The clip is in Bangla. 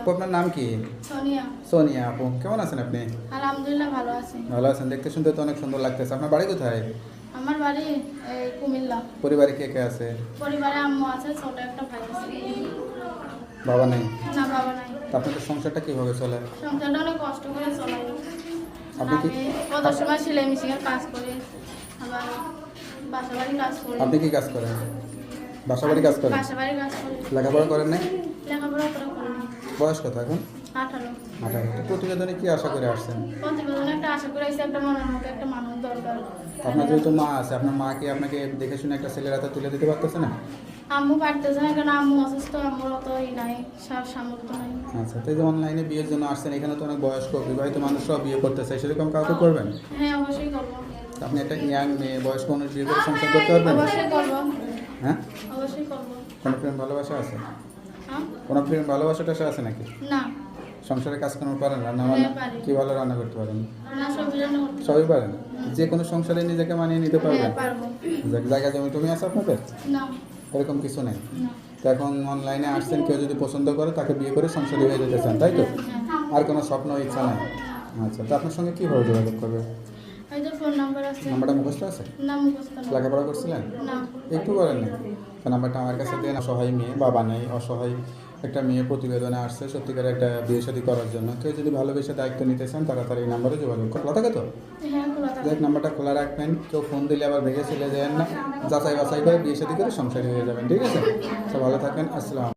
আপু আপনার নাম কি? সোনিয়া। সোনিয়া আপু, কেমন আছেন আপনি? আলহামদুলিল্লাহ ভালো আছি। ভালো আছেন, দেখতে শুনতে তো অনেক সুন্দর লাগতেছে। আপনার বাড়ি কোথায়? আমার বাড়ি এই কুমিল্লা। পরিবারে কে কে আছে? পরিবারে আম্মু আছে, ছোট একটা ভাই আছে। বাবা নেই? না, বাবা নাই। তা আপনাদের সংসারটা কিভাবে চলে? সংসারটা অনেক কষ্ট করে চলাই। আপনি কি আমি কত সময় সেলাই মেশিনের কাজ করি, আবার বাসা বাড়ি কাজ করি। আপনি কি কাজ করেন? বাসা বাড়ি কাজ করেন? বাসা বাড়ি কাজ করি। লেখাপড়া করেন নাই? লেখাপড়া করে করিনি। বয়স কত এখন? 18। 18। প্রতিবেদনে কি আশা করে আসছেন? প্রতিবেদনে একটা আশা করে আইসি, একটা মনের মতো একটা মানুষ দরকার। আপনার যেহেতু মা আছে, আপনার মা কি আপনাকে দেখে শুনে একটা ছেলের হাতে তুলে দিতে পারতেছে না? আম্মু পারতেছে না, কারণ আম্মু অসুস্থ, আম্মুর অত নাই, সামর্থ্য নাই। আচ্ছা, তো এই যে অনলাইনে বিয়ের জন্য আসছেন, এখানে তো অনেক বয়স্ক বিবাহিত মানুষরাও বিয়ে করতেছে, সেরকম কাউকে করবেন? হ্যাঁ, অবশ্যই করবো। আপনি একটা ইয়াং মেয়ে, বয়স্ক মানুষ বিয়ে করে সংসার করতে পারবেন? অবশ্যই করবো। হ্যাঁ? অবশ্যই করবো। কোনো প্রেম ভালোবাসা আছে? হ্যাঁ? কোনো প্রেম ভালোবাসাটা আছে নাকি? না। সংসারে কাজকর্ম পারেন? রান্না বান্না হ্যাঁ, পারি। কি ভালো রান্না করতে পারেন? না, সবই রান্না করতে সবই পারেন? যে কোনো সংসারে নিজেকে মানিয়ে নিতে পারবেন? হ্যাঁ, পারবো। জায়গা জমি টমি আছে আপনাদের? না। এরকম কিছু নেই? না। তো এখন অনলাইনে আসছেন, কেউ যদি পছন্দ করে তাকে বিয়ে করে সংসারী হয়ে যেতে চান, তাই তো? হ্যাঁ। আর কোনো স্বপ্ন ইচ্ছা নাই? আচ্ছা, তো আপনার সঙ্গে কীভাবে যোগাযোগ করবে? এই যে ফোন নাম্বার আছে। নাম্বারটা মুখস্থ আছে? না, মুখস্থ না। লেখাপড়া করছিলেন? না। একটু করেন না? তো নাম্বারটা আমার কাছে দেন। অসহায় মেয়ে, বাবা নেই, অসহায় একটা মেয়ে প্রতিবেদনে আসছে সত্যিকার একটা বিয়ে শাদী করার জন্য। কেউ যদি ভালোবেসে দায়িত্ব নিতে চান তাড়াতাড়ি এই নাম্বারে যোগাযোগ খোলা থাকে তো? হ্যাঁ, খোলা থাকে। দেখ, নাম্বারটা খোলা রাখবেন, কেউ ফোন দিলে আবার ভেঙে চলে যাবেন না, যাচাই বাছাই করে বিয়ে শাদী করে সংসারী হয়ে যাবেন, ঠিক আছে? তো ভালো থাকেন, আসসালাম।